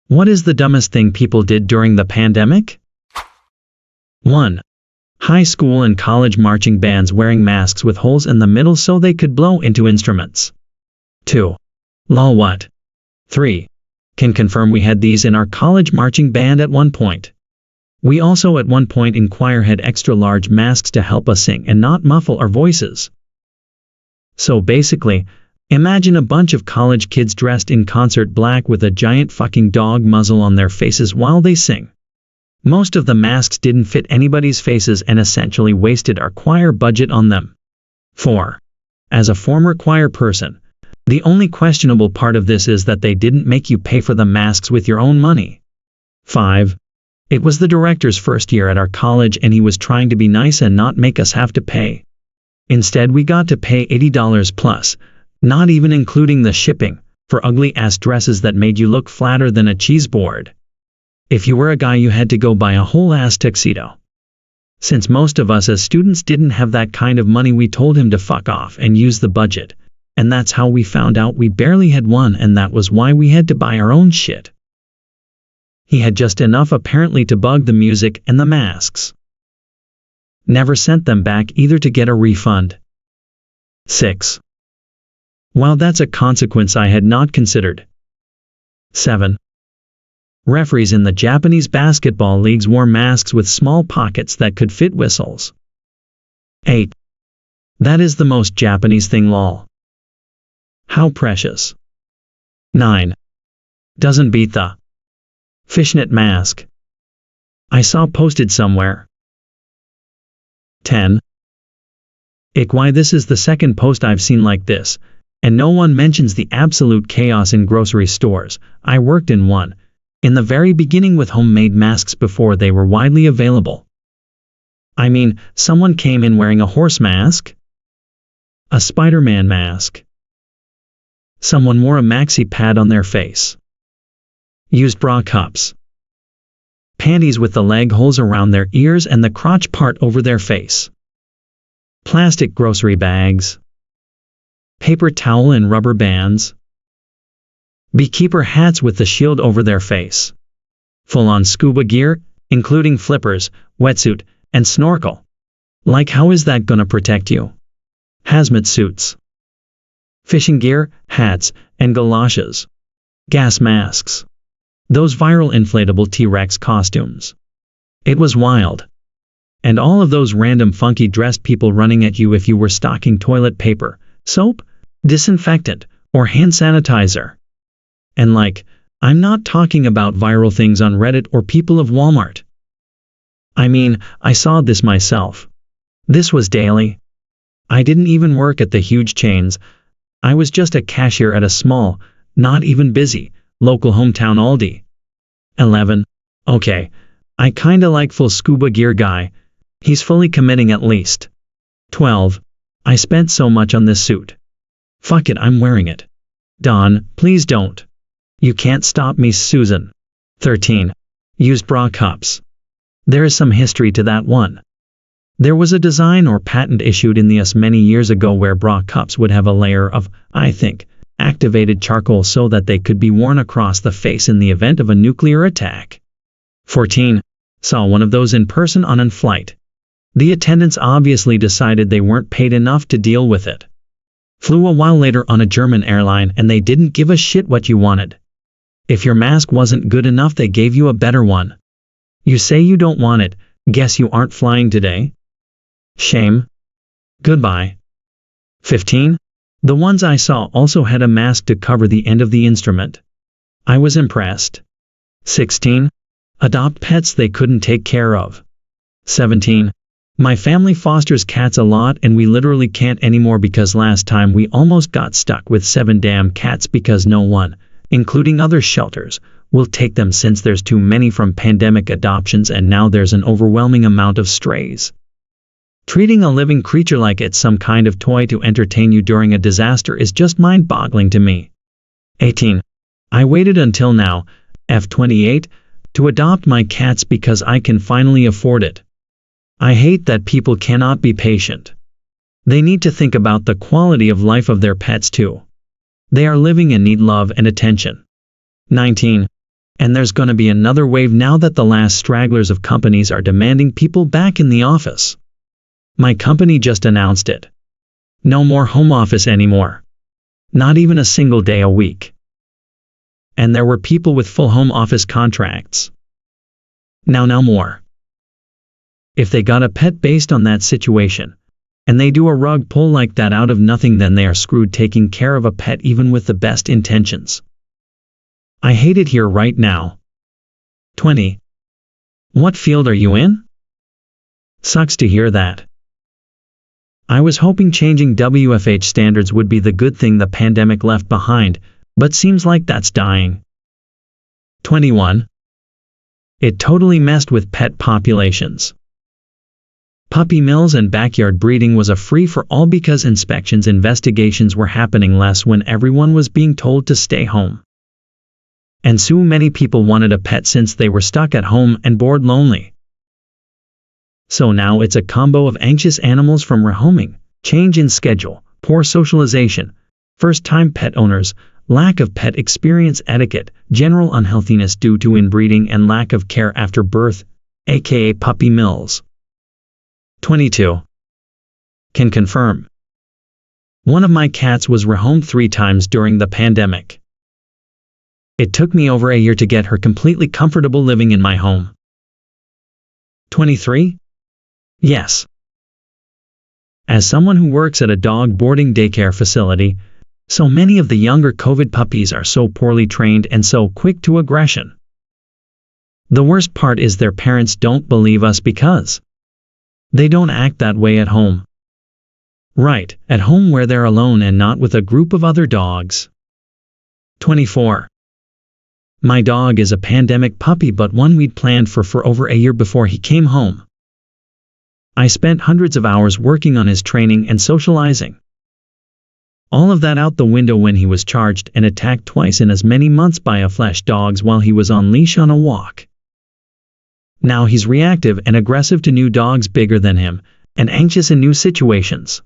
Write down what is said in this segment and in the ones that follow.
What is the dumbest thing people did during the pandemic? 1. High school and college marching bands wearing masks with holes in the middle so they could blow into instruments. 2. Lol what? 3. Can confirm we had these in our college marching band at one point. We also at one point in choir had extra large masks to help us sing and not muffle our voices. So basically, imagine a bunch of college kids dressed in concert black with a giant fucking dog muzzle on their faces while they sing. Most of the masks didn't fit anybody's faces and essentially wasted our choir budget on them. 4. As a former choir person, the only questionable part of this is that they didn't make you pay for the masks with your own money. 5. It was the director's first year at our college and he was trying to be nice and not make us have to pay. Instead we got to pay $80 plus, not even including the shipping, for ugly-ass dresses that made you look flatter than a cheese board. If you were a guy you had to go buy a whole-ass tuxedo. Since most of us as students didn't have that kind of money, we told him to fuck off and use the budget. And that's how we found out we barely had one, and that was why we had to buy our own shit. He had just enough apparently to bug the music and the masks. Never sent them back either to get a refund. 6. Well, that's a consequence I had not considered. 7. Referees in the Japanese basketball leagues wore masks with small pockets that could fit whistles. 8. That is the most Japanese thing, lol. How precious. 9. Doesn't beat the fishnet mask I saw posted somewhere. 10. Ick, why this is the second post I've seen like this, and no one mentions the absolute chaos in grocery stores. I worked in one, in the very beginning, with homemade masks before they were widely available. I mean, someone came in wearing a horse mask, a Spider-Man mask. Someone wore a maxi pad on their face. Used bra cups. Panties with the leg holes around their ears and the crotch part over their face. Plastic grocery bags. Paper towel and rubber bands. Beekeeper hats with the shield over their face. Full-on scuba gear, including flippers, wetsuit, and snorkel. Like, how is that gonna protect you? Hazmat suits. Fishing gear, hats, and galoshes. Gas masks. Those viral inflatable T-Rex costumes. It was wild. And all of those random funky dressed people running at you if you were stocking toilet paper, soap, disinfectant, or hand sanitizer. And like, I'm not talking about viral things on Reddit or people of Walmart. I mean, I saw this myself. This was daily. I didn't even work at the huge chains. I was just a cashier at a small, not even busy, local hometown Aldi. 11. Okay, I kinda like full scuba gear guy. He's fully committing at least. 12. I spent so much on this suit. Fuck it, I'm wearing it. Don, please don't. You can't stop me, Susan. 13. Used bra cups. There is some history to that one. There was a design or patent issued in the US many years ago where bra cups would have a layer of, I think, activated charcoal so that they could be worn across the face in the event of a nuclear attack. 14. Saw one of those in person on a flight. The attendants obviously decided they weren't paid enough to deal with it. Flew a while later on a German airline and they didn't give a shit what you wanted. If your mask wasn't good enough, they gave you a better one. You say you don't want it, guess you aren't flying today? Shame. Goodbye. 15. The ones I saw also had a mask to cover the end of the instrument. I was impressed. 16. Adopt pets they couldn't take care of. 17. My family fosters cats a lot and we literally can't anymore because last time we almost got stuck with 7 damn cats because no one, including other shelters, will take them since there's too many from pandemic adoptions and now there's an overwhelming amount of strays. Treating a living creature like it's some kind of toy to entertain you during a disaster is just mind-boggling to me. 18. I waited until now, F28, to adopt my cats because I can finally afford it. I hate that people cannot be patient. They need to think about the quality of life of their pets too. They are living and need love and attention. 19. And there's gonna be another wave now that the last stragglers of companies are demanding people back in the office. My company just announced it. No more home office anymore. Not even a single day a week. And there were people with full home office contracts. Now more. If they got a pet based on that situation, and they do a rug pull like that out of nothing, then they are screwed taking care of a pet even with the best intentions. I hate it here right now. 20. What field are you in? Sucks to hear that. I was hoping changing WFH standards would be the good thing the pandemic left behind, but seems like that's dying. 21. It totally messed with pet populations. Puppy mills and backyard breeding was a free-for-all because investigations were happening less when everyone was being told to stay home. And so many people wanted a pet since they were stuck at home and bored lonely. So now it's a combo of anxious animals from rehoming, change in schedule, poor socialization, first-time pet owners, lack of pet experience etiquette, general unhealthiness due to inbreeding and lack of care after birth, aka puppy mills. 22. Can confirm. One of my cats was rehomed 3 times during the pandemic. It took me over a year to get her completely comfortable living in my home. 23. Yes. As someone who works at a dog boarding daycare facility, so many of the younger COVID puppies are so poorly trained and so quick to aggression. The worst part is their parents don't believe us because they don't act that way at home. Right, at home where they're alone and not with a group of other dogs. 24. My dog is a pandemic puppy, but one we'd planned for over a year before he came home. I spent hundreds of hours working on his training and socializing. All of that out the window when he was charged and attacked twice in as many months by a flesh dogs while he was on leash on a walk. Now he's reactive and aggressive to new dogs bigger than him, and anxious in new situations.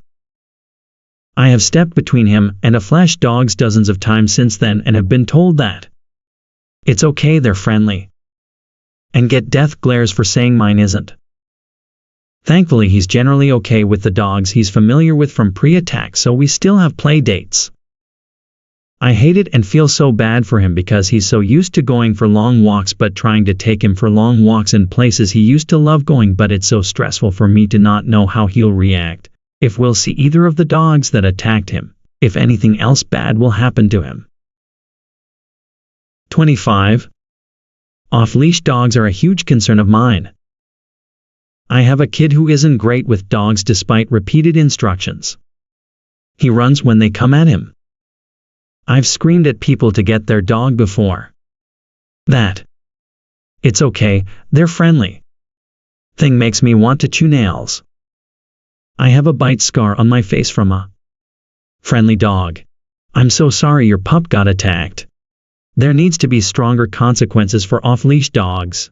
I have stepped between him and a flesh dogs dozens of times since then and have been told that it's okay, they're friendly, and get death glares for saying mine isn't. Thankfully he's generally okay with the dogs he's familiar with from pre-attack, so we still have play dates. I hate it and feel so bad for him because he's so used to going for long walks, but trying to take him for long walks in places he used to love going, but it's so stressful for me to not know how he'll react, if we'll see either of the dogs that attacked him, if anything else bad will happen to him. 25. Off-leash dogs are a huge concern of mine. I have a kid who isn't great with dogs despite repeated instructions. He runs when they come at him. I've screamed at people to get their dog before that. It's okay, they're friendly. Thing makes me want to chew nails. I have a bite scar on my face from a friendly dog. I'm so sorry your pup got attacked. There needs to be stronger consequences for off-leash dogs.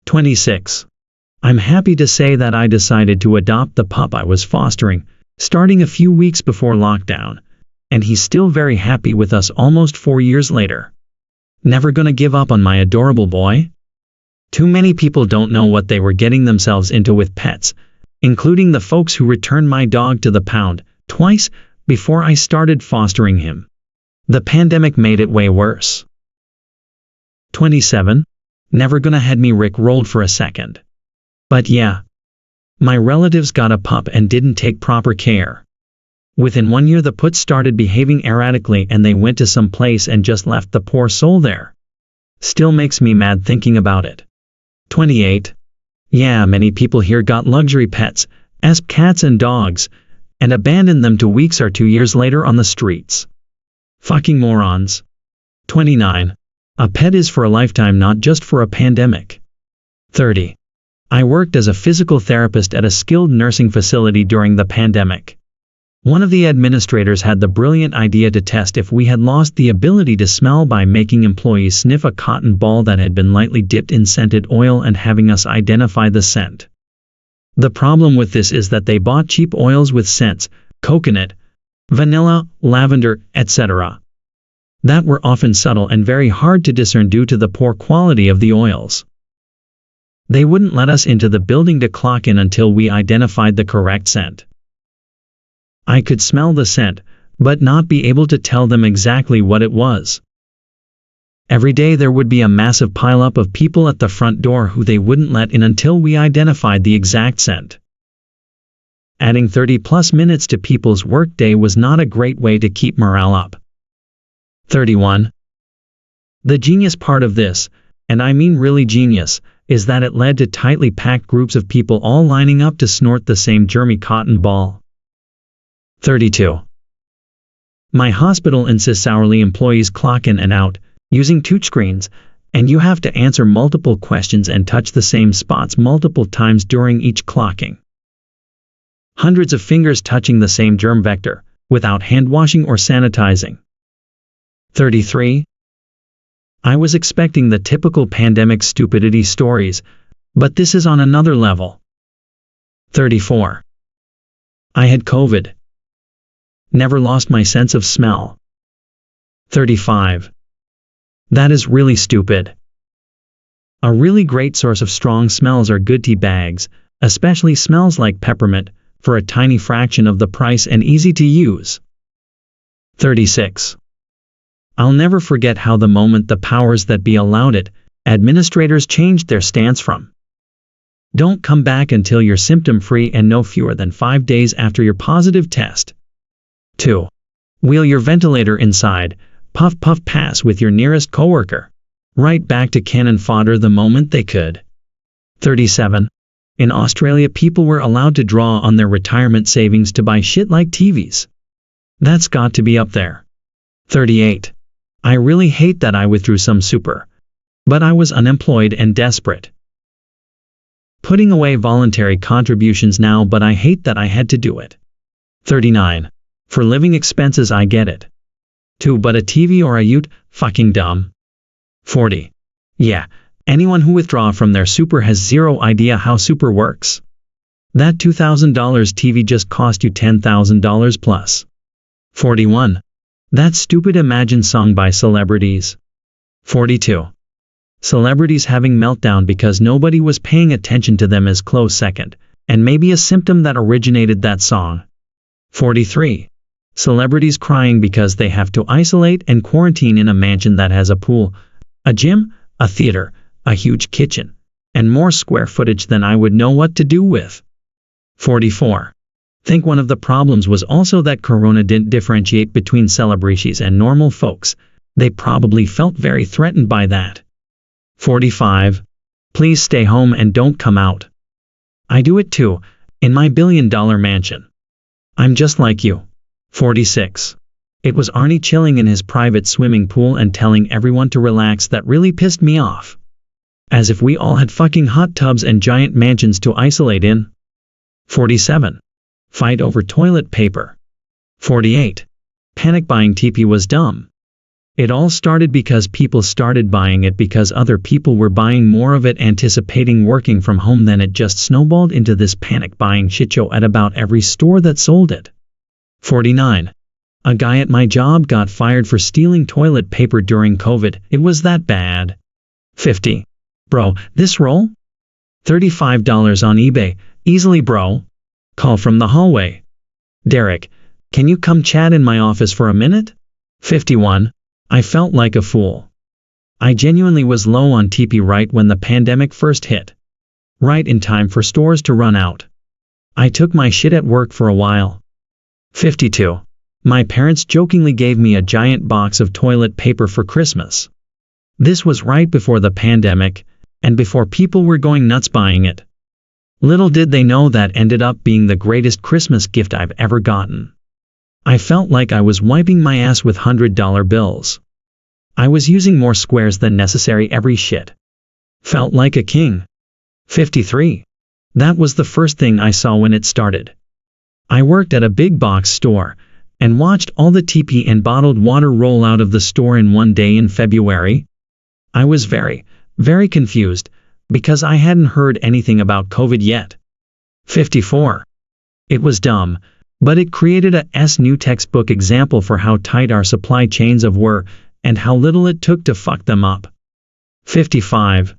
26. I'm happy to say that I decided to adopt the pup I was fostering, starting a few weeks before lockdown, and he's still very happy with us almost 4 years later. Never gonna give up on my adorable boy. Too many people don't know what they were getting themselves into with pets, including the folks who returned my dog to the pound twice before I started fostering him. The pandemic made it way worse. 27. Never gonna had me rick-rolled for a second. But yeah, my relatives got a pup and didn't take proper care. Within 1 year the put started behaving erratically and they went to some place and just left the poor soul there. Still makes me mad thinking about it. 28. Yeah, many people here got luxury pets, as cats and dogs, and abandoned them 2 weeks or 2 years later on the streets. Fucking morons. 29. A pet is for a lifetime, not just for a pandemic. 30. I worked as a physical therapist at a skilled nursing facility during the pandemic. One of the administrators had the brilliant idea to test if we had lost the ability to smell by making employees sniff a cotton ball that had been lightly dipped in scented oil and having us identify the scent. The problem with this is that they bought cheap oils with scents, coconut, vanilla, lavender, etc. that were often subtle and very hard to discern due to the poor quality of the oils. They wouldn't let us into the building to clock in until we identified the correct scent. I could smell the scent, but not be able to tell them exactly what it was. Every day there would be a massive pileup of people at the front door who they wouldn't let in until we identified the exact scent. Adding 30+ minutes to people's workday was not a great way to keep morale up. 31. The genius part of this, and I mean really genius, is that it led to tightly packed groups of people all lining up to snort the same germy cotton ball. 32. My hospital insists hourly employees clock in and out, using touchscreens, and you have to answer multiple questions and touch the same spots multiple times during each clocking. Hundreds of fingers touching the same germ vector, without hand washing or sanitizing. 33. I was expecting the typical pandemic stupidity stories, but this is on another level. 34. I had COVID. Never lost my sense of smell. 35. That is really stupid. A really great source of strong smells are good tea bags, especially smells like peppermint, for a tiny fraction of the price and easy to use. 36. I'll never forget how the moment the powers that be allowed it, administrators changed their stance from "Don't come back until you're symptom-free and no fewer than 5 days after your positive test," to "Wheel your ventilator inside, puff puff pass with your nearest coworker," right back to cannon fodder the moment they could. 37. In Australia, people were allowed to draw on their retirement savings to buy shit like TVs. That's got to be up there. 38. I really hate that I withdrew some super, but I was unemployed and desperate. Putting away voluntary contributions now, but I hate that I had to do it. 39. For living expenses I get it. 2. But a TV or a ute, fucking dumb. 40. Yeah, anyone who withdraw from their super has zero idea how super works. That $2,000 TV just cost you $10,000 plus. 41. That stupid Imagine song by celebrities. 42. Celebrities having meltdown because nobody was paying attention to them is close second, and maybe a symptom that originated that song. 43. Celebrities crying because they have to isolate and quarantine in a mansion that has a pool, a gym, a theater, a huge kitchen, and more square footage than I would know what to do with. 44. Think one of the problems was also that Corona didn't differentiate between celebrities and normal folks. They probably felt very threatened by that. 45. Please stay home and don't come out. I do it too, in my billion-dollar mansion. I'm just like you. 46. It was Arnie chilling in his private swimming pool and telling everyone to relax that really pissed me off. As if we all had fucking hot tubs and giant mansions to isolate in. 47. Fight over toilet paper. 48. Panic buying TP was dumb. It all started because people started buying it because other people were buying more of it anticipating working from home. Then it just snowballed into this panic buying shitshow at about every store that sold it. 49. A guy at my job got fired for stealing toilet paper during COVID. It was that bad. 50. Bro, this roll? $35 on eBay. Easily, bro. Call from the hallway. Derek, can you come chat in my office for a minute? 51. I felt like a fool. I genuinely was low on TP right when the pandemic first hit. Right in time for stores to run out. I took my shit at work for a while. 52. My parents jokingly gave me a giant box of toilet paper for Christmas. This was right before the pandemic, and before people were going nuts buying it. Little did they know that ended up being the greatest Christmas gift I've ever gotten. I felt like I was wiping my ass with $100 bills. I was using more squares than necessary every shit. Felt like a king. 53. That was the first thing I saw when it started. I worked at a big box store, and watched all the TP and bottled water roll out of the store in one day in February. I was very, very confused, because I hadn't heard anything about COVID yet. 54. It was dumb, but it created a new textbook example for how tight our supply chains of were, and how little it took to fuck them up. 55.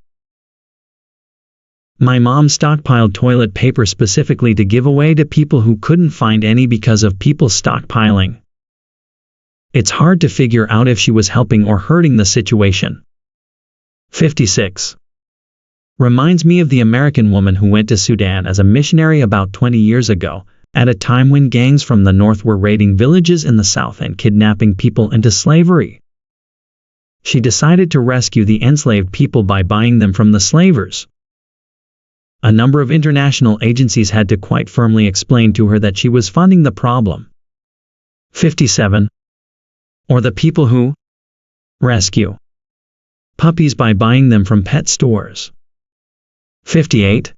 My mom stockpiled toilet paper specifically to give away to people who couldn't find any because of people stockpiling. It's hard to figure out if she was helping or hurting the situation. 56. Reminds me of the American woman who went to Sudan as a missionary about 20 years ago, at a time when gangs from the north were raiding villages in the south and kidnapping people into slavery. She decided to rescue the enslaved people by buying them from the slavers. A number of international agencies had to quite firmly explain to her that she was funding the problem. 57. Or the people who rescue puppies by buying them from pet stores. 58.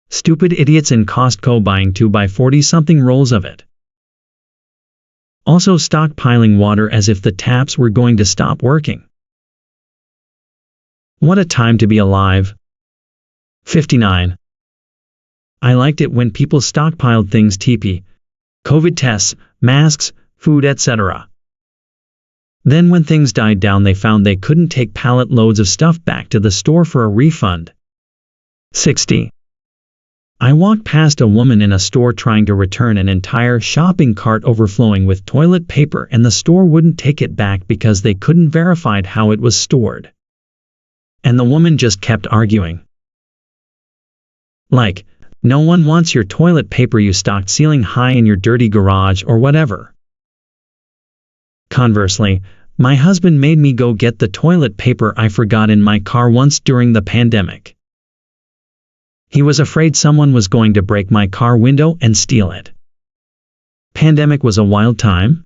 Stupid idiots in Costco buying 2x40-something rolls of it. Also stockpiling water as if the taps were going to stop working. What a time to be alive. 59. I liked it when people stockpiled things TP, COVID tests, masks, food, etc. Then when things died down they found they couldn't take pallet loads of stuff back to the store for a refund. 60. I walked past a woman in a store trying to return an entire shopping cart overflowing with toilet paper and the store wouldn't take it back because they couldn't verify how it was stored. And the woman just kept arguing. Like, no one wants your toilet paper you stocked ceiling high in your dirty garage or whatever. Conversely, my husband made me go get the toilet paper I forgot in my car once during the pandemic. He was afraid someone was going to break my car window and steal it. Pandemic was a wild time.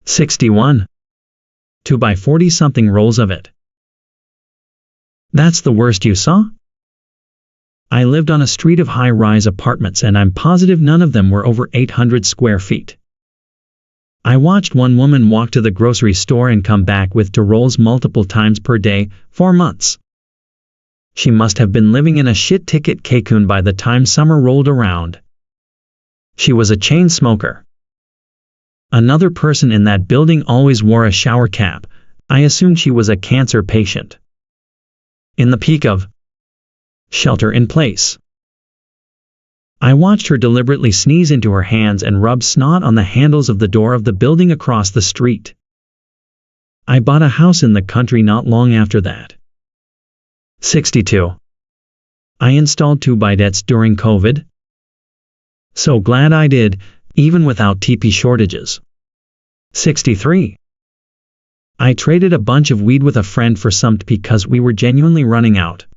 61. 2x40-something rolls of it. That's the worst you saw? I lived on a street of high-rise apartments and I'm positive none of them were over 800 square feet. I watched one woman walk to the grocery store and come back with 2 rolls multiple times per day, 4 months. She must have been living in a shit-ticket cocoon by the time summer rolled around. She was a chain smoker. Another person in that building always wore a shower cap. I assumed she was a cancer patient. In the peak of shelter in place, I watched her deliberately sneeze into her hands and rub snot on the handles of the door of the building across the street. I bought a house in the country not long after that. 62. I installed 2 bidets during COVID. So glad I did, even without TP shortages. 63. I traded a bunch of weed with a friend for some because we were genuinely running out.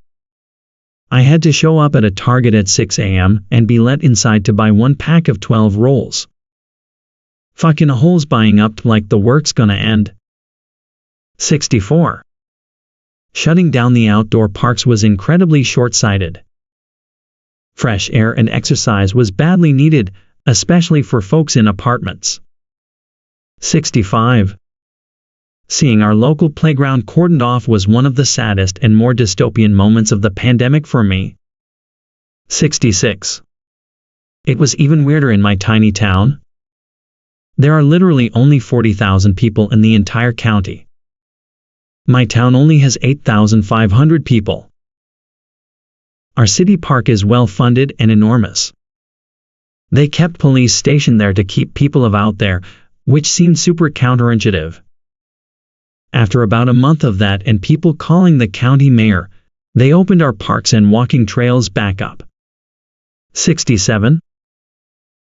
I had to show up at a Target at 6 a.m. and be let inside to buy 1 pack of 12 rolls. Fucking a holes buying up like the work's gonna end. 64. Shutting down the outdoor parks was incredibly short-sighted. Fresh air and exercise was badly needed, especially for folks in apartments. 65. Seeing our local playground cordoned off was one of the saddest and more dystopian moments of the pandemic for me. 66. It was even weirder in my tiny town. There are literally only 40,000 people in the entire county. My town only has 8,500 people. Our city park is well funded and enormous. They kept police stationed there to keep people out there, which seemed super counterintuitive. After about a month of that and people calling the county mayor, they opened our parks and walking trails back up. 67.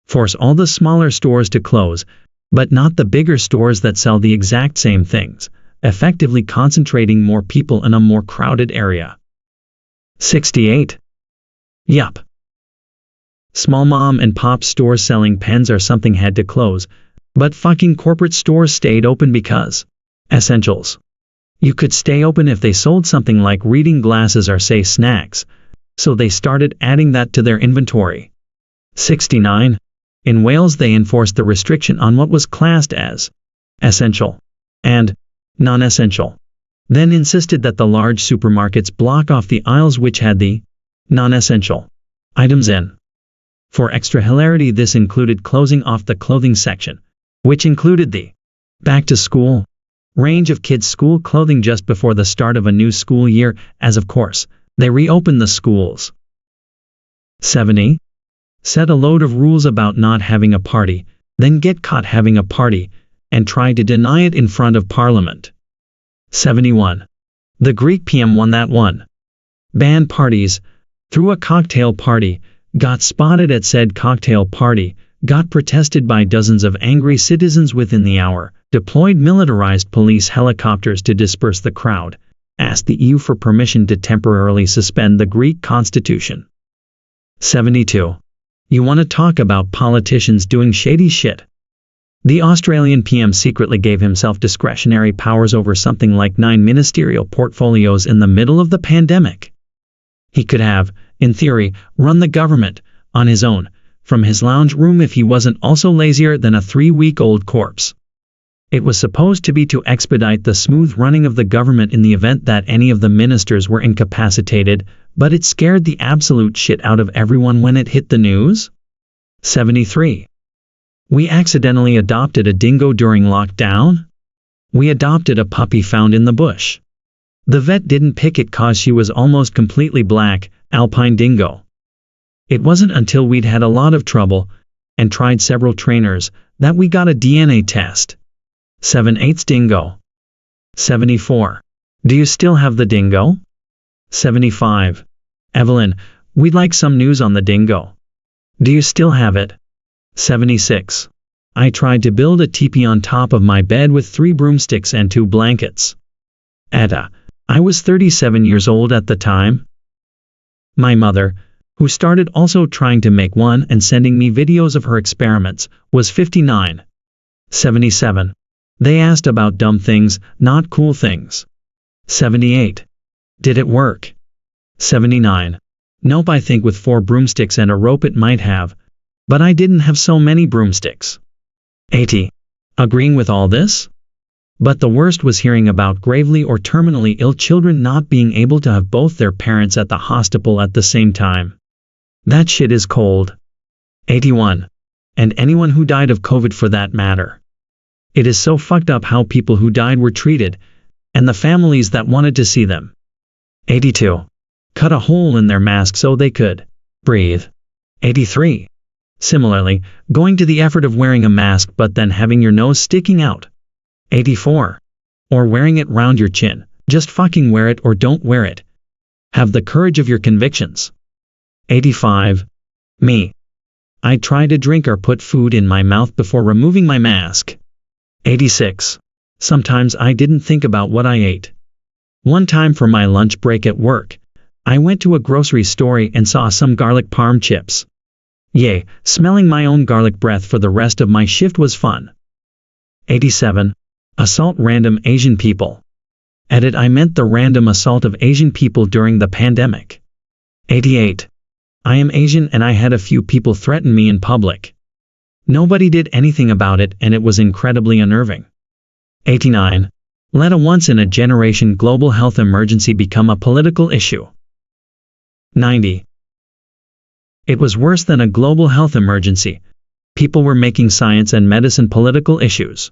Force all the smaller stores to close, but not the bigger stores that sell the exact same things, effectively concentrating more people in a more crowded area. 68. Yup. Small mom and pop stores selling pens or something had to close, but fucking corporate stores stayed open because essentials. You could stay open if they sold something like reading glasses or say snacks, so they started adding that to their inventory. 69. In Wales they enforced the restriction on what was classed as essential and non-essential, then insisted that the large supermarkets block off the aisles which had the non-essential items in. For extra hilarity, this included closing off the clothing section, which included the back to school range of kids' school clothing just before the start of a new school year, as of course, they reopened the schools. 70. Set a load of rules about not having a party, then get caught having a party, and try to deny it in front of Parliament. 71. The Greek PM won that one. Banned parties, threw a cocktail party, got spotted at said cocktail party, got protested by dozens of angry citizens within the hour, deployed militarized police helicopters to disperse the crowd, asked the EU for permission to temporarily suspend the Greek constitution. 72. You want to talk about politicians doing shady shit? The Australian PM secretly gave himself discretionary powers over something like 9 ministerial portfolios in the middle of the pandemic. He could have, in theory, run the government, on his own, from his lounge room if he wasn't also lazier than a 3-week-old corpse. It was supposed to be to expedite the smooth running of the government in the event that any of the ministers were incapacitated, but it scared the absolute shit out of everyone when it hit the news. 73. We accidentally adopted a dingo during lockdown? We adopted a puppy found in the bush. The vet didn't pick it cause she was almost completely black, alpine dingo. It wasn't until we'd had a lot of trouble, and tried several trainers, that we got a DNA test. 7/8 dingo. 74. Do you still have the dingo? 75. Evelyn, we'd like some news on the dingo. Do you still have it? 76. I tried to build a teepee on top of my bed with 3 broomsticks and 2 blankets. Etta, I was 37 years old at the time. My mother, who started also trying to make one and sending me videos of her experiments, was 59. 77. They asked about dumb things, not cool things. 78. Did it work? 79. Nope, I think with 4 broomsticks and a rope it might have, but I didn't have so many broomsticks. 80. Agreeing with all this? But the worst was hearing about gravely or terminally ill children not being able to have both their parents at the hospital at the same time. That shit is cold. 81. And anyone who died of COVID for that matter. It is so fucked up how people who died were treated, and the families that wanted to see them. 82. Cut a hole in their mask so they could breathe. 83. Similarly, going to the effort of wearing a mask but then having your nose sticking out. 84. Or wearing it round your chin, just fucking wear it or don't wear it. Have the courage of your convictions. 85. Me. I try to drink or put food in my mouth before removing my mask. 86. Sometimes I didn't think about what I ate. One time for my lunch break at work, I went to a grocery store and saw some garlic parm chips. Yay, smelling my own garlic breath for the rest of my shift was fun. 87. Assault random Asian people. Edit, I meant the random assault of Asian people during the pandemic. 88. I am Asian and I had a few people threaten me in public. Nobody did anything about it and it was incredibly unnerving. 89. Let a once-in-a-generation global health emergency become a political issue. 90. It was worse than a global health emergency. People were making science and medicine political issues.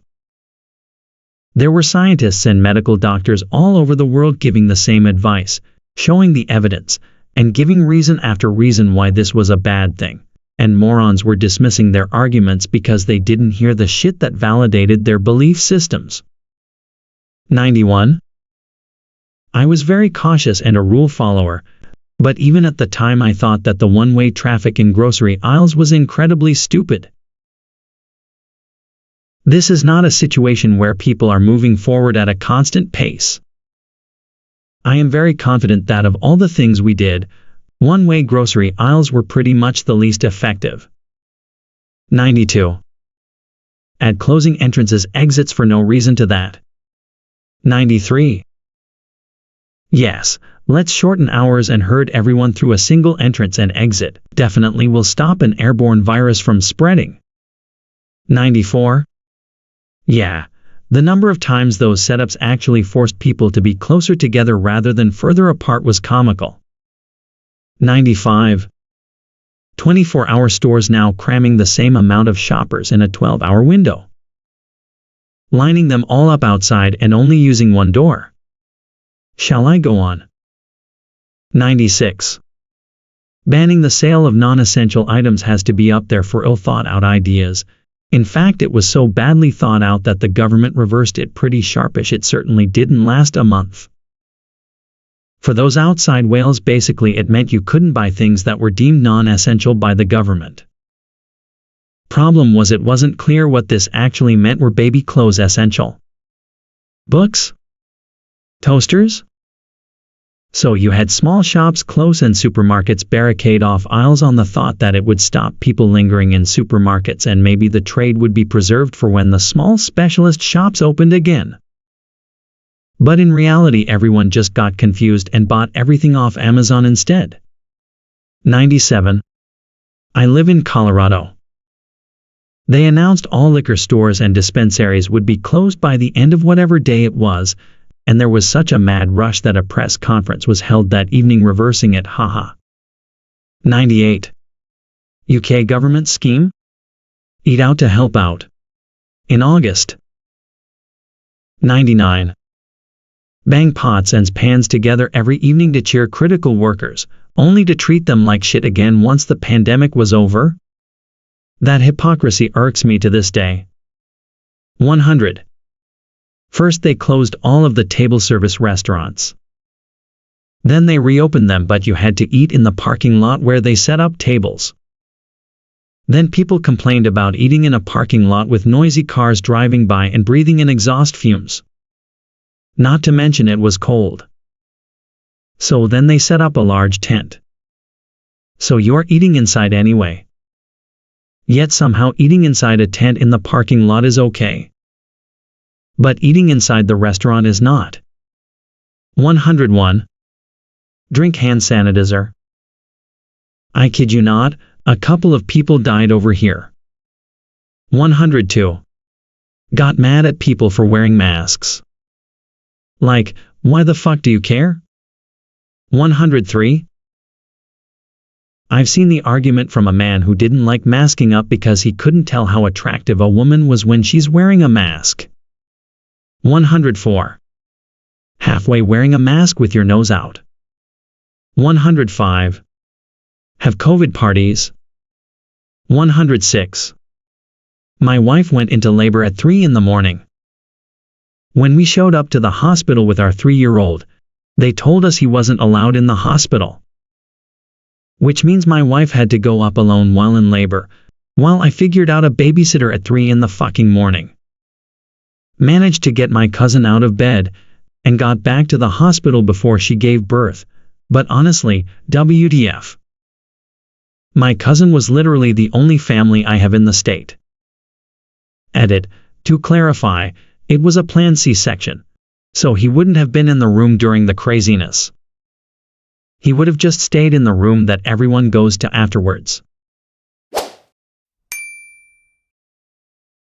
There were scientists and medical doctors all over the world giving the same advice, showing the evidence, and giving reason after reason why this was a bad thing, and morons were dismissing their arguments because they didn't hear the shit that validated their belief systems. 91. I was very cautious and a rule follower, but even at the time I thought that the one-way traffic in grocery aisles was incredibly stupid. This is not a situation where people are moving forward at a constant pace. I am very confident that of all the things we did, one-way grocery aisles were pretty much the least effective. 92. Add closing entrances exits for no reason to that. 93. Yes, let's shorten hours and herd everyone through a single entrance and exit. Definitely will stop an airborne virus from spreading. 94. Yeah, the number of times those setups actually forced people to be closer together rather than further apart was comical. 95. 24-hour stores now cramming the same amount of shoppers in a 12-hour window, lining them all up outside and only using one door. Shall I go on? 96. Banning the sale of non-essential items has to be up there for ill-thought-out ideas. In fact, it was so badly thought out that the government reversed it pretty sharpish. It certainly didn't last a month. For those outside Wales, basically it meant you couldn't buy things that were deemed non-essential by the government. Problem was, it wasn't clear what this actually meant. Were baby clothes essential? Books? Toasters? So you had small shops close and supermarkets barricade off aisles on the thought that it would stop people lingering in supermarkets and maybe the trade would be preserved for when the small specialist shops opened again. But in reality, everyone just got confused and bought everything off Amazon instead. 97. I live in Colorado. They announced all liquor stores and dispensaries would be closed by the end of whatever day it was, and there was such a mad rush that a press conference was held that evening reversing it. Haha. 98. UK government scheme? Eat out to help out. In August. 99. Bang pots and pans together every evening to cheer critical workers, only to treat them like shit again once the pandemic was over? That hypocrisy irks me to this day. 100. First they closed all of the table service restaurants. Then they reopened them, but you had to eat in the parking lot where they set up tables. Then people complained about eating in a parking lot with noisy cars driving by and breathing in exhaust fumes. Not to mention it was cold. So then they set up a large tent. So you're eating inside anyway. Yet somehow eating inside a tent in the parking lot is okay. But eating inside the restaurant is not. 101. Drink hand sanitizer. I kid you not, a couple of people died over here. 102. Got mad at people for wearing masks. Like, why the fuck do you care? 103. I've seen the argument from a man who didn't like masking up because he couldn't tell how attractive a woman was when she's wearing a mask. 104. Halfway wearing a mask with your nose out. 105. Have COVID parties. 106. My wife went into labor at 3 in the morning. When we showed up to the hospital with our 3-year-old, they told us he wasn't allowed in the hospital. Which means my wife had to go up alone while in labor, while I figured out a babysitter at 3 in the fucking morning. Managed to get my cousin out of bed, and got back to the hospital before she gave birth, but honestly, WTF. My cousin was literally the only family I have in the state. Edit. To clarify, it was a planned C-section, so he wouldn't have been in the room during the craziness. He would have just stayed in the room that everyone goes to afterwards.